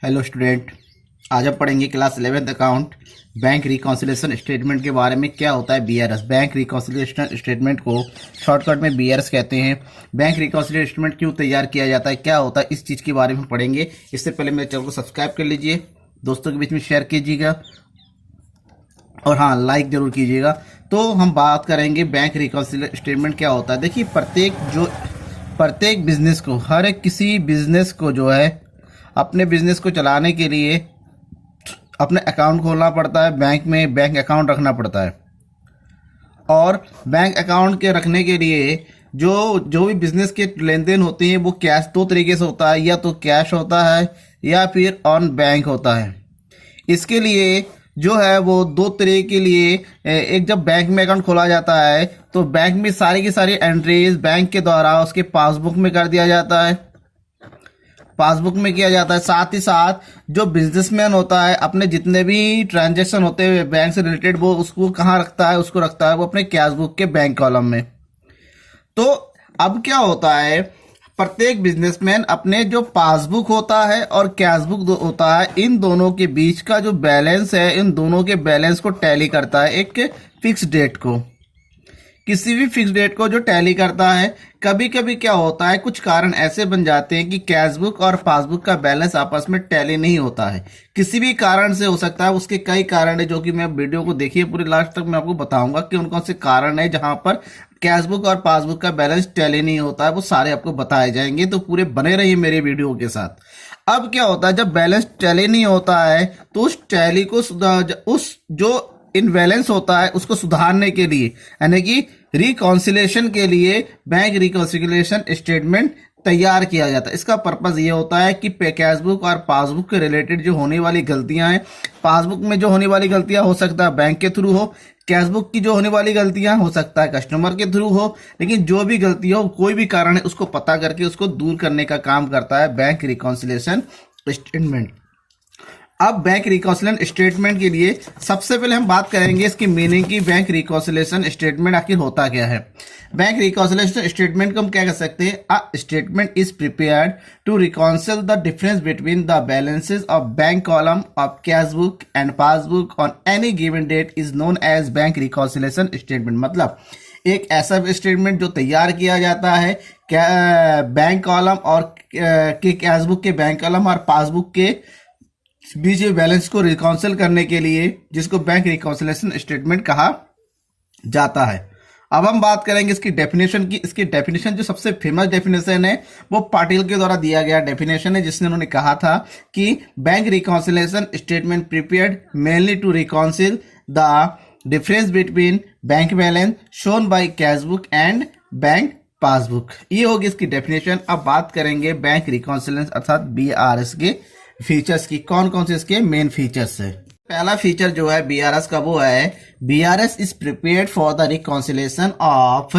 Hello student. आज हम पढ़ेंगे class 11th account bank reconciliation statement के बारे में। क्या होता है बीआरएस? बैंक रिकॉन्सिलेशन स्टेटमेंट को शॉर्टकट में बीआरएस कहते हैं। बैंक रिकॉन्सिलेशन स्टेटमेंट क्यों तैयार किया जाता है, क्या होता है, इस चीज़ के बारे में पढ़ेंगे। इससे पहले मेरे चैनल को सब्सक्राइब कर लीजिए, दोस्तों के बीच में शेयर कीजिएगा और हाँ, लाइक जरूर कीजिएगा। तो हम बात करेंगे बैंक रिकॉन्सिलेशन स्टेटमेंट क्या होता है। देखिए, प्रत्येक बिजनेस को, हर एक किसी बिजनेस को जो है अपने बिजनेस को चलाने के लिए अपने अकाउंट खोलना पड़ता है, बैंक में बैंक अकाउंट रखना पड़ता है। और बैंक अकाउंट के रखने के लिए जो भी बिजनेस के लेन देन होते हैं वो कैश दो तरीके से होता है, या तो कैश होता है या फिर ऑन बैंक होता है। इसके लिए जो है वो दो तरीके के लिए, एक जब बैंक में अकाउंट खोला जाता है तो बैंक में सारी की सारी एंट्रीज बैंक के द्वारा उसके पासबुक में कर दिया जाता है, पासबुक में किया जाता है। साथ ही साथ जो बिजनेसमैन होता है अपने जितने भी ट्रांजैक्शन होते हैं बैंक से रिलेटेड, वो उसको कहाँ रखता है, उसको रखता है वो अपने कैश बुक के बैंक कॉलम में। तो अब क्या होता है, प्रत्येक बिजनेसमैन अपने जो पासबुक होता है और कैश बुक होता है, इन दोनों के बीच का जो बैलेंस है, इन दोनों के बैलेंस को टैली करता है एक फिक्स डेट को, किसी भी फिक्स डेट को जो टैली करता है। कभी कभी क्या होता है, कुछ कारण ऐसे बन जाते हैं कि कैश बुक और पासबुक का बैलेंस आपस में टैली नहीं होता है, किसी भी कारण से हो सकता है। उसके कई कारण है जो कि मैं वीडियो को देखिए पूरे लास्ट तक, मैं आपको बताऊंगा कि उन कौन से कारण है जहां पर कैश बुक और पासबुक का बैलेंस टैली नहीं होता है, वो सारे आपको बताए जाएंगे। तो पूरे बने रहिए मेरे वीडियो के साथ। अब क्या होता है, जब बैलेंस टैली नहीं होता है तो उस टैली को उस जो इनबैलेंस होता है उसको सुधारने के लिए, यानी कि रिकॉन्सिलेशन के लिए बैंक रिकॉन्सिलेशन स्टेटमेंट तैयार किया जाता है। इसका पर्पस ये होता है कि कैश बुक और पासबुक के रिलेटेड जो होने वाली गलतियां हैं, पासबुक में जो होने वाली गलतियां हो सकता है बैंक के थ्रू हो, कैश बुक की जो होने वाली गलतियां हो सकता है कस्टमर के थ्रू हो, लेकिन जो भी गलती हो, कोई भी कारण है, उसको पता करके उसको दूर करने का काम करता है बैंक रिकॉन्सिलेशन स्टेटमेंट। अब बैंक रिकॉन्सिलेशन स्टेटमेंट के लिए सबसे पहले हम बात करेंगे इसकी मीनिंग की। बैंक रिकॉन्सिलेशन स्टेटमेंट आखिर होता क्या है? बैंक रिकॉन्सिलेशन स्टेटमेंट को हम क्या कह सकते हैं, a statement is prepared to reconcile the difference between the balances of bank column of cash book and passbook on any given date is known as bank reconciliation statement. मतलब एक ऐसा statement जो तैयार किया जाता है बैंक कॉलम और के कैश बुक के बैंक कॉलम और पासबुक के बीच में बैलेंस को रिकॉन्सिल करने के लिए, जिसको बैंक रिकॉन्सिलेशन स्टेटमेंट कहा जाता है। अब हम बात करेंगे इसकी डेफिनेशन की। इसकी डेफिनेशन जो सबसे फेमस डेफिनेशन है वो पाटिल के द्वारा दिया गया डेफिनेशन है, जिसने उन्होंने कहा था कि bank reconciliation statement prepared mainly to reconcile the difference between bank balance shown by cash book and bank passbook. ये होगी इसकी डेफिनेशन। अब बात करेंगे बैंक रिकॉन्सिलेशन अर्थात बीआरएस के फीचर्स की। कौन कौन से इसके मेन फीचर्स है? पहला फीचर जो है बीआरएस का वो है, BRS is prepared for the reconciliation of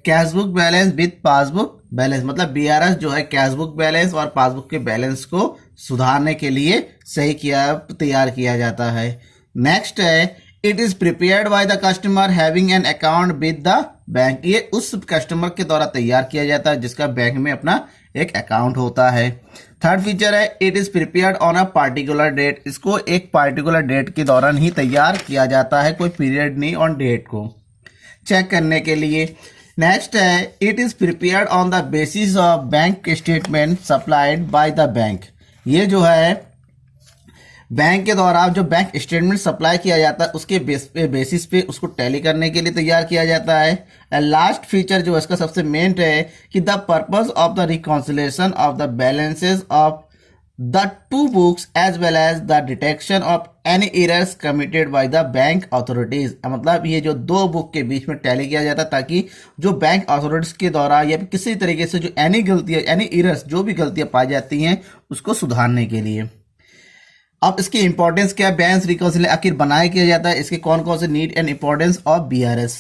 cash book balance with passbook balance. मतलब बीआरएस जो है कैश बुक बैलेंस और पासबुक के बैलेंस को सुधारने के लिए तैयार किया जाता है। नेक्स्ट है, it is prepared by the customer having an account with the bank. ये उस कस्टमर के द्वारा तैयार किया जाता है जिसका बैंक में अपना एक अकाउंट होता है। थर्ड फीचर है, it is prepared on a particular date. इसको एक पार्टिकुलर डेट के दौरान ही तैयार किया जाता है, कोई पीरियड नहीं, ऑन डेट को चेक करने के लिए। नेक्स्ट है, it is prepared on the basis of bank statement supplied by the bank. ये जो है बैंक के द्वारा जो बैंक स्टेटमेंट सप्लाई किया जाता है उसके बेसिस पे उसको टैली करने के लिए तैयार किया जाता है। एंड लास्ट फीचर जो इसका सबसे मेन है कि the purpose of the reconciliation of the balances of the two books as well as the detection of any errors committed by the bank authorities. मतलब ये जो दो बुक के बीच में टैली किया जाता है ताकि जो बैंक अथॉरिटीज के द्वारा या किसी तरीके से जो एनी गलतियां, एनी एरर्स, जो भी गलतियां पाई जाती हैं उसको सुधारने के लिए। अब इसकी इंपॉर्टेंस क्या है, बैंक रिकॉन्सिलेशन आखिर बनाया किया जाता है, इसके कौन कौन से need and importance of BRS.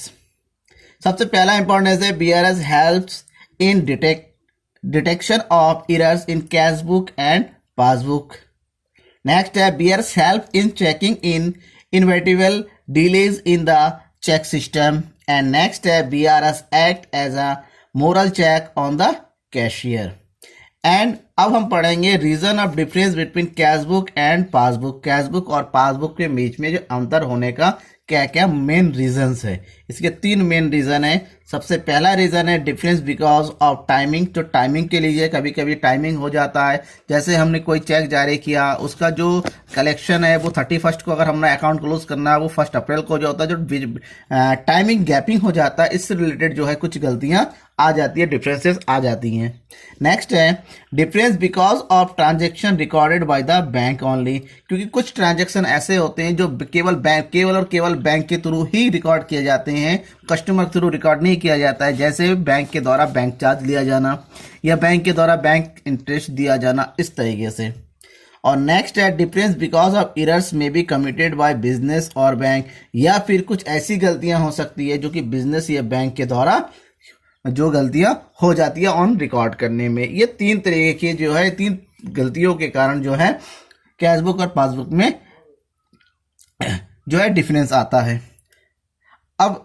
सबसे पहला इंपॉर्टेंस है, BRS helps in detection of errors in cash book and passbook. Next है, BRS help in checking in inevitable delays in the check system. And next है, BRS act as a moral check on the cashier. And अब हम पढ़ेंगे reason of difference between cash book and passbook. Cash book और passbook के बीच में जो अंतर होने का क्या क्या मेन रीजंस है। इसके 3 मेन रीजन है। सबसे पहला रीजन है डिफरेंस बिकॉज ऑफ टाइमिंग। तो टाइमिंग के लिए कभी कभी टाइमिंग हो जाता है, जैसे हमने कोई चेक जारी किया, उसका जो कलेक्शन है वो 31 को अगर हमने अकाउंट क्लोज करना है वो 1 अप्रैल को जो होता है, जो टाइमिंग गैपिंग हो जाता है, इससे रिलेटेड जो है कुछ गलतियां आ जाती है, डिफरेंसेस आ जाती हैं। नेक्स्ट है difference because of transaction recorded by the bank only. क्योंकि कुछ ट्रांजेक्शन ऐसे होते हैं जो केवल बैंक के थ्रू ही रिकॉर्ड किए जाते हैं, कस्टमर के थ्रू रिकॉर्ड नहीं किया जाता है, जैसे बैंक के द्वारा बैंक चार्ज लिया जाना या बैंक के द्वारा बैंक इंटरेस्ट दिया जाना, इस तरीके से। और नेक्स्ट है डिफरेंस बिकॉज ऑफ एरर्स में बी कमिटेड बाय बिजनेस और बैंक। या फिर कुछ ऐसी गलतियां हो सकती है जो कि बिजनेस या बैंक के द्वारा जो गलतियां हो जाती है ऑन रिकॉर्ड करने में। ये 3 तरीके के जो है 3 गलतियों के कारण जो है कैश बुक और पासबुक में जो है डिफरेंस आता है। अब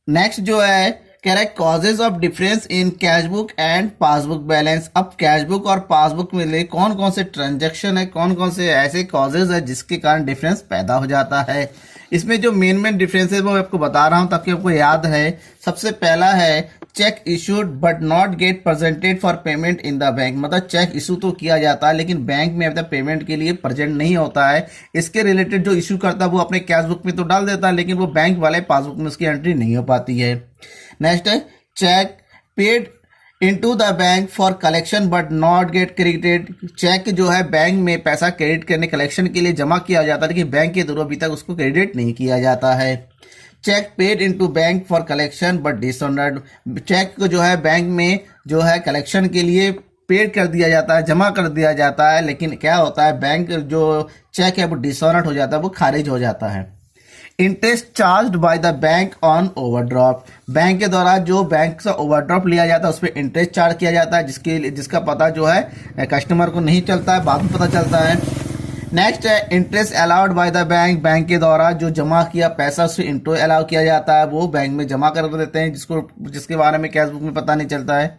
नेक्स्ट जो है कह रहा है causes of difference in cash book and passbook balance. अब कैश बुक और पासबुक में कौन कौन से ट्रांजैक्शन है, कौन कौन से ऐसे कॉजेज है जिसके कारण डिफरेंस पैदा हो जाता है। इसमें जो मेन डिफरेंस है वो मैं आपको बता रहा हूं ताकि आपको याद है। सबसे पहला है check issued but not gate presented for payment in the bank. मतलब चेक इशू तो किया जाता है लेकिन बैंक में अब तक पेमेंट के लिए प्रेजेंट नहीं होता है। इसके रिलेटेड जो इशू करता है वो अपने कैश बुक में तो डाल देता है लेकिन वो बैंक वाले पासबुक में उसकी एंट्री नहीं हो पाती है। नेक्स्ट है cheque paid into the bank for collection but not get credited. Cheque जो है बैंक में पैसा क्रेडिट करने कलेक्शन के लिए जमा किया जाता है लेकिन बैंक के थ्रू अभी तक उसको क्रेडिट नहीं किया जाता है। Cheque paid into bank for collection but dishonoured. Cheque को जो है बैंक में जो है कलेक्शन के लिए पेड कर दिया जाता है, जमा कर दिया जाता है, लेकिन क्या होता है बैंक जो चेक है वो डिसऑनर्ड हो जाता है, वो खारिज हो जाता है। Interest charge by the bank on overdraft. Bank के द्वारा जो बैंक से ओवरड्राफ्ट लिया जाता है उस पर इंटरेस्ट चार्ज किया जाता है जिसका पता जो है कस्टमर को नहीं चलता है, बाद में पता चलता है। नेक्स्ट है interest allowed by the bank. Bank के द्वारा जो जमा किया पैसा उससे इंटरेस्ट अलाउ किया जाता है, वो बैंक में जमा कर देते हैं जिसके बारे में कैश बुक में पता नहीं चलता है।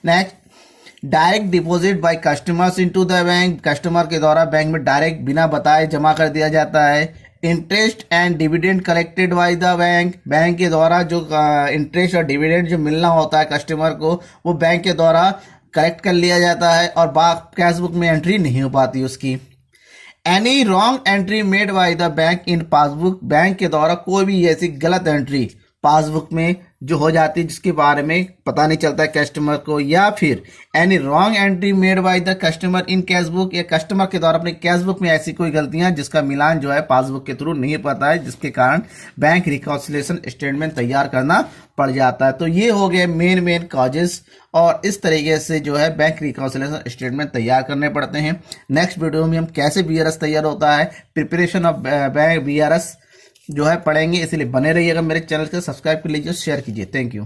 Next direct deposit by customers into the bank. Customer के द्वारा बैंक में डायरेक्ट बिना बताए जमा कर दिया जाता है। Interest and dividend collected by the bank. Bank के द्वारा जो इंटरेस्ट और डिविडेंड जो मिलना होता है कस्टमर को वो बैंक के द्वारा कलेक्ट कर लिया जाता है और कैश बुक में एंट्री नहीं हो पाती उसकी। Any wrong entry made by the bank in passbook. Bank के द्वारा कोई भी ऐसी गलत एंट्री पासबुक में जो हो जाती है जिसके बारे में पता नहीं चलता है कस्टमर को, या फिर any wrong entry made by the customer in cash book. या कस्टमर के द्वारा अपने कैश बुक में ऐसी कोई गलतियां जिसका मिलान जो है पासबुक के थ्रू नहीं पता है, जिसके कारण बैंक रिकॉन्सिलिएशन स्टेटमेंट तैयार करना पड़ जाता है। तो ये हो गए मेन कॉजेस और इस तरीके से जो है बैंक रिकॉन्सिलिएशन स्टेटमेंट तैयार करने पड़ते हैं। नेक्स्ट वीडियो में हम कैसे बीआरएस तैयार होता है, प्रिपरेशन ऑफ बैंक बीआरएस जो है पढ़ेंगे, इसलिए बने रहिएगा। मेरे चैनल को सब्सक्राइब कर लीजिए, शेयर कीजिए। Thank you.